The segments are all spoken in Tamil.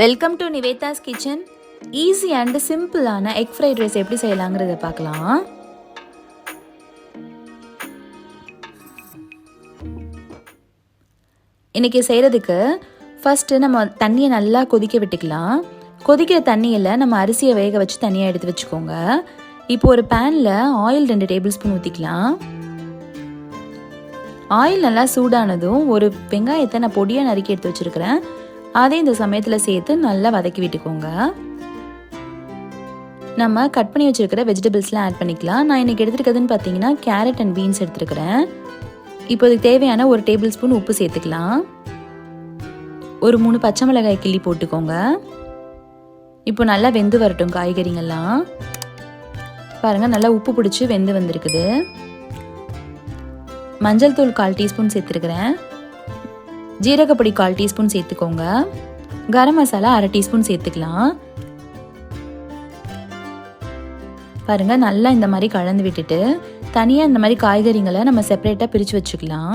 Welcome to Nivetha's kitchen. Easy and சிம்பிளான எக் ஃப்ரைட் ரைஸ் எப்படி செய்யலாங்கிறத பார்க்கலாம். இன்றைக்கி செய்கிறதுக்கு ஃபஸ்ட்டு நம்ம தண்ணியை நல்லா கொதிக்க விட்டுக்கலாம். கொதிக்கிற தண்ணியில் நம்ம அரிசியை வேக வச்சு தனியாக எடுத்து வச்சுக்கோங்க. இப்போ ஒரு பேனில் ஆயில் 2 டேபிள் ஸ்பூன் ஊற்றிக்கலாம். ஆயில் நல்லா சூடானதும் ஒரு வெங்காயத்தை நான் பொடியாக நறுக்கி எடுத்து வச்சுருக்கிறேன். அதே இந்த சமயத்தில் சேர்த்து நல்லா வதக்கி விட்டுக்கோங்க. நம்ம கட் பண்ணி வச்சுருக்கிற வெஜிடபிள்ஸ்லாம் ஆட் பண்ணிக்கலாம். நான் இன்றைக்கி எடுத்துருக்கிறதுன்னு பார்த்தீங்கன்னா கேரட் அண்ட் பீன்ஸ் எடுத்துருக்கிறேன். இப்போ இதுக்கு தேவையான ஒரு டேபிள் ஸ்பூன் உப்பு சேர்த்துக்கலாம். ஒரு 3 பச்சை மிளகாய் கிள்ளி போட்டுக்கோங்க. இப்போ நல்லா வெந்து வரட்டும் காய்கறிங்கெல்லாம். பாருங்கள், நல்லா உப்பு பிடிச்சி வெந்து வந்திருக்குது. மஞ்சள் தூள் 1/4 டீஸ்பூன் சேர்த்துருக்கிறேன். ஜீரகப்பொடி 1/4 டீஸ்பூன் சேர்த்துக்கோங்க. கரம் மசாலா 1/2 டீஸ்பூன் சேர்த்துக்கலாம். பாருங்கள், நல்லா இந்த மாதிரி கலந்து விட்டுட்டு தனியாக இந்த மாதிரி காய்கறிங்களை நம்ம செப்பரேட்டாக பிரித்து வச்சுக்கலாம்.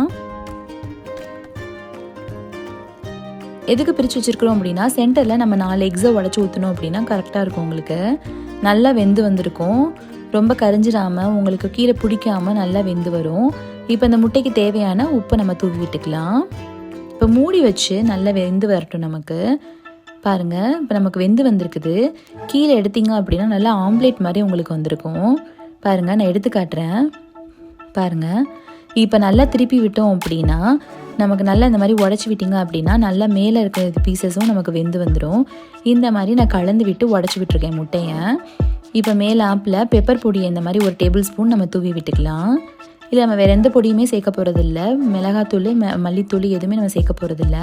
எதுக்கு பிரித்து வச்சுருக்கிறோம் அப்படின்னா, சென்டரில் நம்ம 4 எக்ஸை உடச்சி ஊற்றணும் அப்படின்னா கரெக்டாக இருக்கும். உங்களுக்கு நல்லா வெந்து வந்திருக்கும். ரொம்ப கரிஞ்சிடாமல் உங்களுக்கு கீரை பிடிக்காமல் நல்லா வெந்து வரும். இப்போ இந்த முட்டைக்கு தேவையான உப்பை நம்ம தூவி விட்டுக்கலாம். இப்போ மூடி வச்சு நல்லா வெந்து வரட்டும். நமக்கு பாருங்கள், இப்போ நமக்கு வெந்து வந்திருக்குது. கீழே எடுத்தீங்க அப்படின்னா நல்லா ஆம்லேட் மாதிரி உங்களுக்கு வந்திருக்கும். பாருங்கள், நான் எடுத்து காட்டுறேன். பாருங்கள், இப்போ நல்லா திருப்பி விட்டோம் அப்படின்னா நமக்கு நல்லா இந்த மாதிரி உடச்சி விட்டீங்க அப்படின்னா நல்லா மேலே இருக்கிற பீசஸும் நமக்கு வெந்து வந்துடும். இந்த மாதிரி நான் கலந்து விட்டு உடச்சி விட்டுருக்கேன் முட்டையை. இப்போ மேலே ஆப்பில் பெப்பர் பொடியை இந்த மாதிரி ஒரு டேபிள் ஸ்பூன் நம்ம தூவி விட்டுக்கலாம். இல்லை, நம்ம வேறு எந்த பொடியுமே சேர்க்க போகிறதில்ல. மிளகாத்தூள், மல்லித்தூள் எதுவுமே நம்ம சேர்க்க போகிறதில்ல.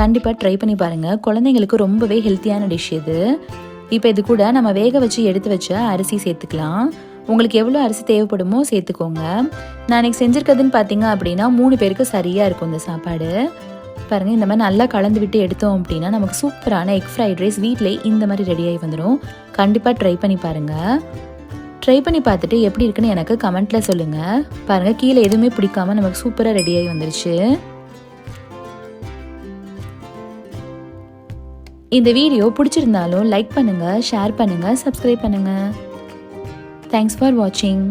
கண்டிப்பாக ட்ரை பண்ணி பாருங்கள். குழந்தைங்களுக்கு ரொம்பவே ஹெல்த்தியான டிஷ் இது. இப்போ இது கூட நம்ம வேக வச்சு எடுத்து வச்ச அரிசி சேர்த்துக்கலாம். உங்களுக்கு எவ்வளோ அரிசி தேவைப்படுமோ சேர்த்துக்கோங்க. நான் இன்றைக்கி செஞ்சுருக்கிறதுன்னு பார்த்தீங்க அப்படின்னா 3 பேருக்கு சரியாக இருக்கும் இந்த சாப்பாடு. பாருங்கள், இந்த மாதிரி நல்லா கலந்து விட்டு எடுத்தோம் அப்படின்னா நமக்கு சூப்பரான எக் ஃப்ரைட் ரைஸ் வீட்டிலே இந்த மாதிரி ரெடியாகி வந்துடும். கண்டிப்பாக ட்ரை பண்ணி பாருங்கள். ட்ரை பண்ணி பார்த்துட்டு எப்படி இருக்குன்னு எனக்கு கமெண்ட்டில் சொல்லுங்கள். பாருங்கள், கீழே எதுவுமே பிடிக்காமல் நமக்கு சூப்பராக ரெடியாகி வந்துருச்சு. இந்த வீடியோ பிடிச்சிருந்தாலும் லைக் பண்ணுங்கள், ஷேர் பண்ணுங்கள், சப்ஸ்கிரைப் பண்ணுங்கள். தேங்க்ஸ் ஃபார் வாட்சிங்.